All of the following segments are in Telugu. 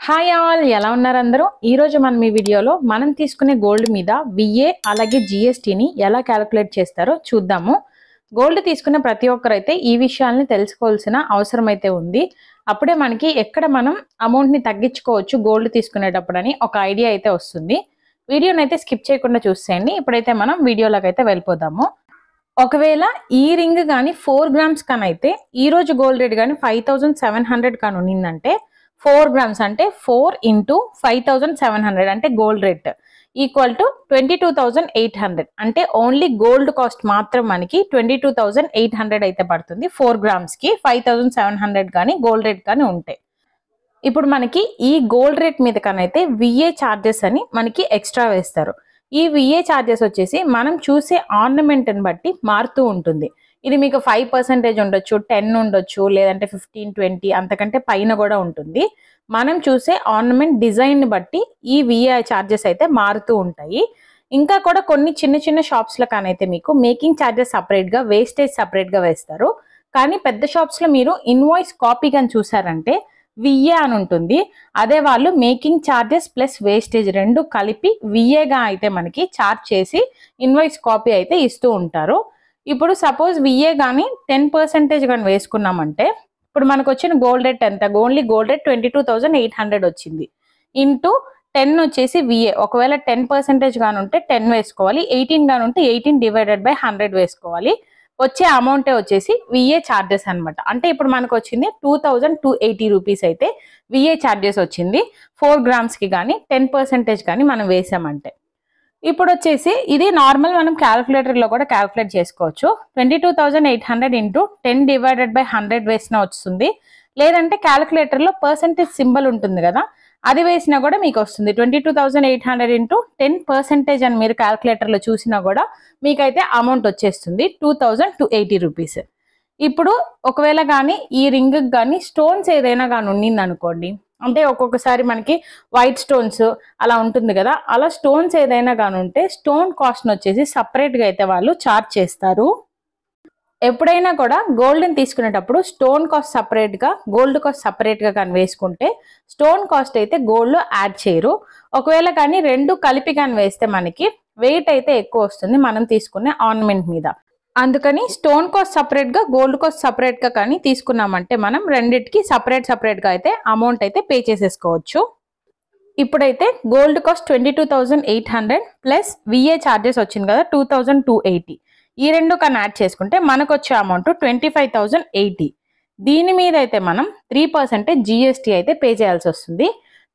హాయ్ ఆల్, ఎలా ఉన్నారు అందరూ? ఈ రోజు మనం ఈ వీడియోలో మనం తీసుకునే గోల్డ్ మీద విఏ అలాగే జిఎస్టీని ఎలా క్యాలిక్యులేట్ చేస్తారో చూద్దాము. గోల్డ్ తీసుకునే ప్రతి ఒక్కరైతే ఈ విషయాల్ని తెలుసుకోవాల్సిన అవసరం అయితే ఉంది. అప్పుడే మనకి ఎక్కడ మనం అమౌంట్ని తగ్గించుకోవచ్చు గోల్డ్ తీసుకునేటప్పుడు అని ఒక ఐడియా అయితే వస్తుంది. వీడియోని అయితే స్కిప్ చేయకుండా చూసేయండి. ఇప్పుడైతే మనం వీడియోలోకి అయితే వెళ్ళిపోదాము. ఒకవేళ ఈ రింగ్ కానీ 4 గ్రామ్స్ కానీ అయితే ఈ రోజు గోల్డ్ రేట్ కానీ 5700 కానీ ఉన్నిందంటే 4 గ్రామ్స్ అంటే 4 ఇంటూ 5700 అంటే గోల్డ్ రేట్ ఈక్వల్ టు 22,800 అంటే ఓన్లీ గోల్డ్ కాస్ట్ మాత్రం మనకి 22,800 అయితే పడుతుంది. 4 గ్రామ్స్ కి 5700 కానీ గోల్డ్ రేట్ కానీ ఉంటాయి. ఇప్పుడు మనకి ఈ గోల్డ్ రేట్ మీద కనైతే విఏ ఛార్జెస్ అని మనకి ఎక్స్ట్రా వేస్తారు. ఈ విఏ ఛార్జెస్ వచ్చేసి మనం చూసే ఆర్నమెంట్ని బట్టి మారుతూ ఉంటుంది. ఇది మీకు 5% ఉండొచ్చు, 10 ఉండొచ్చు, లేదంటే 15-20 అంతకంటే పైన కూడా ఉంటుంది. మనం చూసే ఆర్నమెంట్ డిజైన్ బట్టి ఈ విఏ ఛార్జెస్ అయితే మారుతూ ఉంటాయి. ఇంకా కూడా కొన్ని చిన్న చిన్న షాప్స్లో కానైతే మీకు మేకింగ్ ఛార్జెస్ సపరేట్గా, వేస్టేజ్ సపరేట్గా వేస్తారు. కానీ పెద్ద షాప్స్లో మీరు ఇన్వాయిస్ కాపీ కానీ చూసారంటే విఏ అని ఉంటుంది. అదే వాళ్ళు మేకింగ్ ఛార్జెస్ ప్లస్ వేస్టేజ్ రెండు కలిపి విఏగా అయితే మనకి ఛార్జ్ చేసి ఇన్వాయిస్ కాపీ అయితే ఇస్తూ ఉంటారు. ఇప్పుడు సపోజ్ విఏ కానీ 10% కానీ వేసుకున్నామంటే ఇప్పుడు మనకు వచ్చిన గోల్డ్ రేట్ ఎంత? ఓన్లీ గోల్డ్ రేట్ 22,800 వచ్చింది. ఇంటూ 10 వచ్చేసి విఏ. ఒకవేళ 10% కానీ ఉంటే 10 వేసుకోవాలి, 18 కానీ ఉంటే 18 డివైడెడ్ బై 100 వేసుకోవాలి. వచ్చే అమౌంటే వచ్చేసి విఏ ఛార్జెస్ అనమాట. అంటే ఇప్పుడు మనకు వచ్చింది 2280 రూపీస్ అయితే విఏ ఛార్జెస్ వచ్చింది 4 గ్రామ్స్కి కానీ 10% కానీ మనం వేసామంటే. ఇప్పుడు వచ్చేసి ఇది నార్మల్ మనం క్యాలిక్యులేటర్లో కూడా క్యాలిక్యులేట్ చేసుకోవచ్చు. 22,800 ఇంటూ 10 డివైడెడ్ బై 100 వేసినా వస్తుంది. లేదంటే క్యాలిక్యులేటర్లో పర్సెంటేజ్ సింబల్ ఉంటుంది కదా, అది వేసినా కూడా మీకు వస్తుంది. 22,800 ఇంటూ 10% అని మీరు క్యాలిక్యులేటర్లో చూసినా కూడా మీకైతే అమౌంట్ వచ్చేస్తుంది 2,280 రూపీస్. ఇప్పుడు ఒకవేళ కానీ ఈ రింగ్ కానీ స్టోన్స్ ఏదైనా కానీ ఉన్నింది అనుకోండి, అంటే ఒక్కొక్కసారి మనకి వైట్ స్టోన్స్ అలా ఉంటుంది కదా, అలా స్టోన్స్ ఏదైనా కానీ ఉంటే స్టోన్ కాస్ట్ వచ్చేసి సపరేట్గా అయితే వాళ్ళు ఛార్జ్ చేస్తారు. ఎప్పుడైనా కూడా గోల్డ్ని తీసుకునేటప్పుడు స్టోన్ కాస్ట్ సపరేట్గా, గోల్డ్ కాస్ట్ సపరేట్గా కానీ వేసుకుంటే స్టోన్ కాస్ట్ అయితే గోల్డ్లో యాడ్ చేయరు. ఒకవేళ కానీ రెండు కలిపి కానీ వేస్తే మనకి వెయిట్ అయితే ఎక్కువ వస్తుంది మనం తీసుకునే ఆర్నమెంట్ మీద. అందుకని స్టోన్ కాస్ట్ సపరేట్గా, గోల్డ్ కాస్ట్ సపరేట్గా కానీ తీసుకున్నామంటే మనం రెండింటికి సపరేట్గా అయితే అమౌంట్ అయితే పే చేసేసుకోవచ్చు. ఇప్పుడైతే gold cost 22,800 plus VA charges వచ్చింది కదా 2,280, ఈ రెండు కానీ యాడ్ చేసుకుంటే మనకు వచ్చే అమౌంట్ 25,080. దీని మీద అయితే మనం 3% జిఎస్టీ అయితే పే చేయాల్సి వస్తుంది.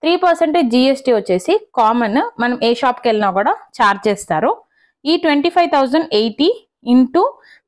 3% జిఎస్టీ వచ్చేసి కామన్, మనం ఏ షాప్కి వెళ్ళినా కూడా ఛార్జ్ చేస్తారు. ఈ 25,080 ఇంటూ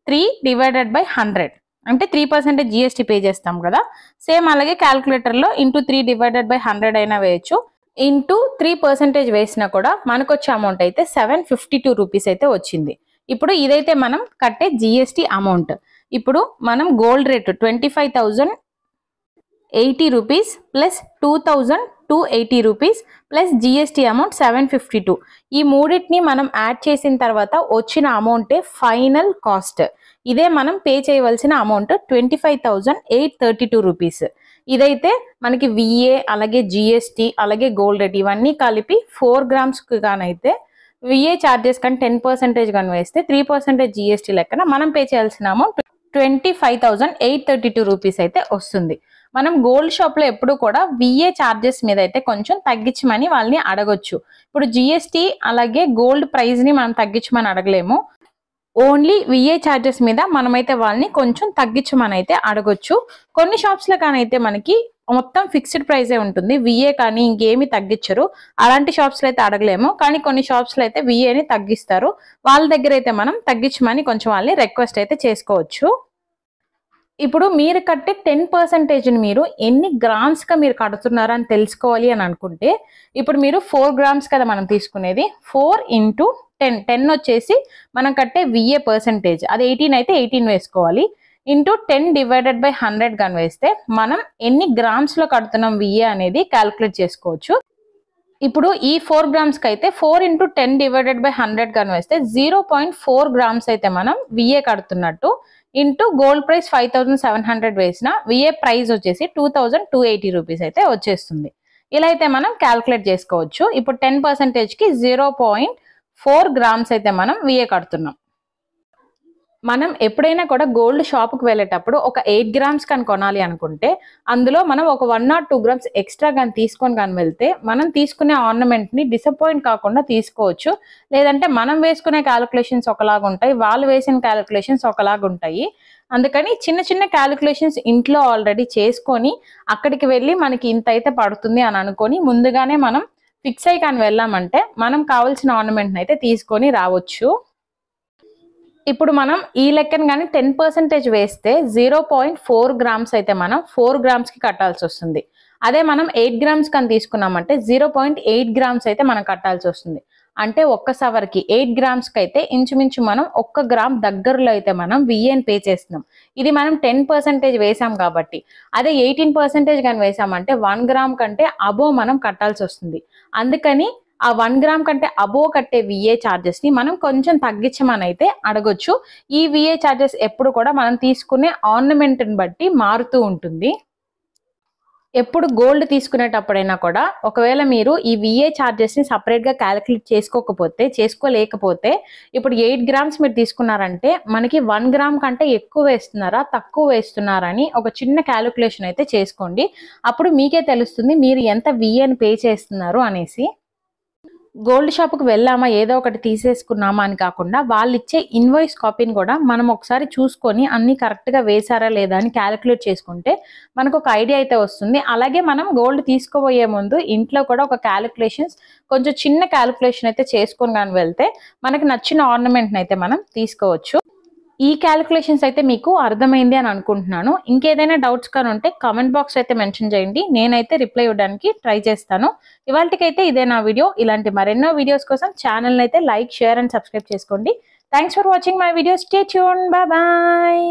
3 డివైడెడ్ బై 100 అంటే 3% జిఎస్టీ పే చేస్తాం కదా, సేమ్ అలాగే క్యాలిక్యులేటర్లో ఇంటూ 3 డివైడెడ్ బై 100 అయినా వేయచ్చు. ఇంటూ 3% వేసినా కూడా మనకు వచ్చే అమౌంట్ అయితే 752 రూపీస్ అయితే వచ్చింది. ఇప్పుడు ఇదైతే మనం కట్టే జిఎస్టీ అమౌంట్. ఇప్పుడు మనం gold rate 25,080 rupees plus 2,280 rupees plus GST amount 752, ఈ మూడింటిని మనం యాడ్ చేసిన తర్వాత వచ్చిన అమౌంటే ఫైనల్ కాస్ట్. ఇదే మనం పే చేయవలసిన అమౌంట్ 25,832 రూపీస్. ఇదైతే మనకి విఏ అలాగే జిఎస్టీ అలాగే గోల్డ్ రేట్ ఇవన్నీ కలిపి 4 గ్రామ్స్కి కానైతే విఏ ఛార్జెస్ కానీ 10% కానీ వేస్తే 3% జిఎస్టీ లెక్కన మనం పే చేయాల్సిన అమౌంట్ 25,832 రూపీస్ అయితే వస్తుంది. మనం గోల్డ్ షాప్లో ఎప్పుడు కూడా విఏ ఛార్జెస్ మీద అయితే కొంచెం తగ్గించమని వాళ్ళని అడగొచ్చు. ఇప్పుడు జిఎస్టీ అలాగే గోల్డ్ ప్రైస్ని మనం తగ్గించమని అడగలేము. ఓన్లీ విఏ ఛార్జెస్ మీద మనమైతే వాళ్ళని కొంచెం తగ్గించమని అయితే అడగొచ్చు. కొన్ని షాప్స్లో కానైతే మనకి మొత్తం ఫిక్స్డ్ ప్రైజే ఉంటుంది, విఏ కానీ ఇంకేమి తగ్గించరు. అలాంటి షాప్స్లో అయితే అడగలేము. కానీ కొన్ని షాప్స్లో అయితే విఏని తగ్గిస్తారు. వాళ్ళ దగ్గర అయితే మనం తగ్గించమని కొంచెం వాళ్ళని రిక్వెస్ట్ అయితే చేసుకోవచ్చు. ఇప్పుడు మీరు కట్టే 10%ని మీరు ఎన్ని గ్రామ్స్గా మీరు కడుతున్నారా అని తెలుసుకోవాలి అని అనుకుంటే, ఇప్పుడు మీరు 4 గ్రామ్స్ కదా మనం తీసుకునేది, 4 ఇంటూ 10 వచ్చేసి మనం కట్టే విఏ పర్సంటేజ్, అది 18 అయితే 18 వేసుకోవాలి. ఇంటూ 10 డివైడెడ్ బై 100 కానీ వేస్తే మనం ఎన్ని గ్రామ్స్లో కడుతున్నాం విఏ అనేది క్యాలిక్యులేట్ చేసుకోవచ్చు. ఇప్పుడు ఈ 4 గ్రామ్స్కి అయితే 4 ఇంటూ 10 డివైడెడ్ బై 100 కానీ వేస్తే 0.4 గ్రామ్స్ అయితే మనం విఏ కడుతున్నట్టు. ఇంటూ గోల్డ్ ప్రైస్ 5,700 వేసిన విఏ ప్రైస్ వచ్చేసి 2,280 రూపీస్ అయితే వచ్చేస్తుంది. ఇలా అయితే మనం క్యాల్కులేట్ చేసుకోవచ్చు. ఇప్పుడు 10%కి 0.4 గ్రామ్స్ అయితే మనం విఏ కడుతున్నాం. మనం ఎప్పుడైనా కూడా గోల్డ్ షాప్కి వెళ్ళేటప్పుడు ఒక 8 గ్రామ్స్ కానీ కొనాలి అనుకుంటే అందులో మనం ఒక 1 or 2 గ్రామ్స్ ఎక్స్ట్రా కానీ తీసుకొని కానీ వెళ్తే మనం తీసుకునే ఆర్నమెంట్ని డిసప్పాయింట్ కాకుండా తీసుకోవచ్చు. లేదంటే మనం వేసుకునే క్యాలిక్యులేషన్స్ ఒకలాగా ఉంటాయి, వాళ్ళు వేసిన క్యాలిక్యులేషన్స్ ఒకలాగా ఉంటాయి. అందుకని చిన్న చిన్న క్యాలిక్యులేషన్స్ ఇంట్లో ఆల్రెడీ చేసుకొని అక్కడికి వెళ్ళి మనకి ఇంత అయితే పడుతుంది అని అనుకొని ముందుగానే మనం ఫిక్స్ అయ్యి కానీ వెళ్ళామంటే మనం కావాల్సిన ఆర్నమెంట్ని అయితే తీసుకొని రావచ్చు. ఇప్పుడు మనం ఈ లెక్కను కానీ 10% వేస్తే 0.4 గ్రామ్స్ అయితే మనం 4 గ్రామ్స్కి కట్టాల్సి వస్తుంది. అదే మనం 8 గ్రామ్స్ కానీ తీసుకున్నామంటే 0.8 గ్రామ్స్ అయితే మనం కట్టాల్సి వస్తుంది. అంటే ఒక్క సవర్కి 8 గ్రామ్స్కి అయితే ఇంచుమించు మనం 1 గ్రామ్ దగ్గరలో అయితే మనం విఏని పే చేస్తున్నాం. ఇది మనం 10% వేసాం కాబట్టి. అదే 18% కానీ వేసామంటే 1 గ్రామ్ కంటే అబో మనం కట్టాల్సి వస్తుంది. అందుకని ఆ 1 గ్రామ్ కంటే అబో కట్టే విఏ ఛార్జెస్ ని మనం కొంచెం తగ్గించమని అయితే అడగొచ్చు. ఈ విఏ ఛార్జెస్ ఎప్పుడు కూడా మనం తీసుకునే ఆర్నమెంట్ ని బట్టి మారుతూ ఉంటుంది. ఎప్పుడు గోల్డ్ తీసుకునేటప్పుడైనా కూడా ఒకవేళ మీరు ఈ విఏ ఛార్జెస్ ని సపరేట్ గా క్యాలిక్యులేట్ చేసుకోలేకపోతే ఇప్పుడు 8 గ్రామ్స్ మీరు తీసుకున్నారంటే మనకి 1 గ్రామ్ కంటే ఎక్కువ వేస్తున్నారా తక్కువ వేస్తున్నారా అని ఒక చిన్న క్యాలిక్యులేషన్ అయితే చేసుకోండి. అప్పుడు మీకే తెలుస్తుంది మీరు ఎంత విఏని పే చేస్తున్నారు అనేసి. గోల్డ్ షాప్కి వెళ్ళామా ఏదో ఒకటి తీసేసుకున్నామా అని కాకుండా వాళ్ళు ఇచ్చే ఇన్వాయిస్ కాపీని కూడా మనం ఒకసారి చూసుకొని అన్ని కరెక్ట్గా వేసారా లేదా అని క్యాలిక్యులేట్ చేసుకుంటే మనకు ఒక ఐడియా అయితే వస్తుంది. అలాగే మనం గోల్డ్ తీసుకోబోయే ముందు ఇంట్లో కూడా ఒక క్యాలిక్యులేషన్స్ కొంచెం చిన్న క్యాలిక్యులేషన్ అయితే చేసుకొని కానీ వెళ్తే మనకి నచ్చిన ఆర్నమెంట్ని అయితే మనం తీసుకోవచ్చు. ఈ క్యాలిక్యులేషన్స్ అయితే మీకు అర్థమైంది అని అనుకుంటున్నాను. ఇంకేదైనా డౌట్స్ కానీ ఉంటే కామెంట్ బాక్స్ అయితే మెన్షన్ చేయండి, నేనైతే రిప్లై ఇవ్వడానికి ట్రై చేస్తాను. ఇవాళకైతే ఇదే నా వీడియో. ఇలాంటి మరెన్నో వీడియోస్ కోసం ఛానల్ని అయితే లైక్, షేర్ అండ్ సబ్స్క్రైబ్ చేసుకోండి. Thanks for watching my video. Stay tuned. Bye bye.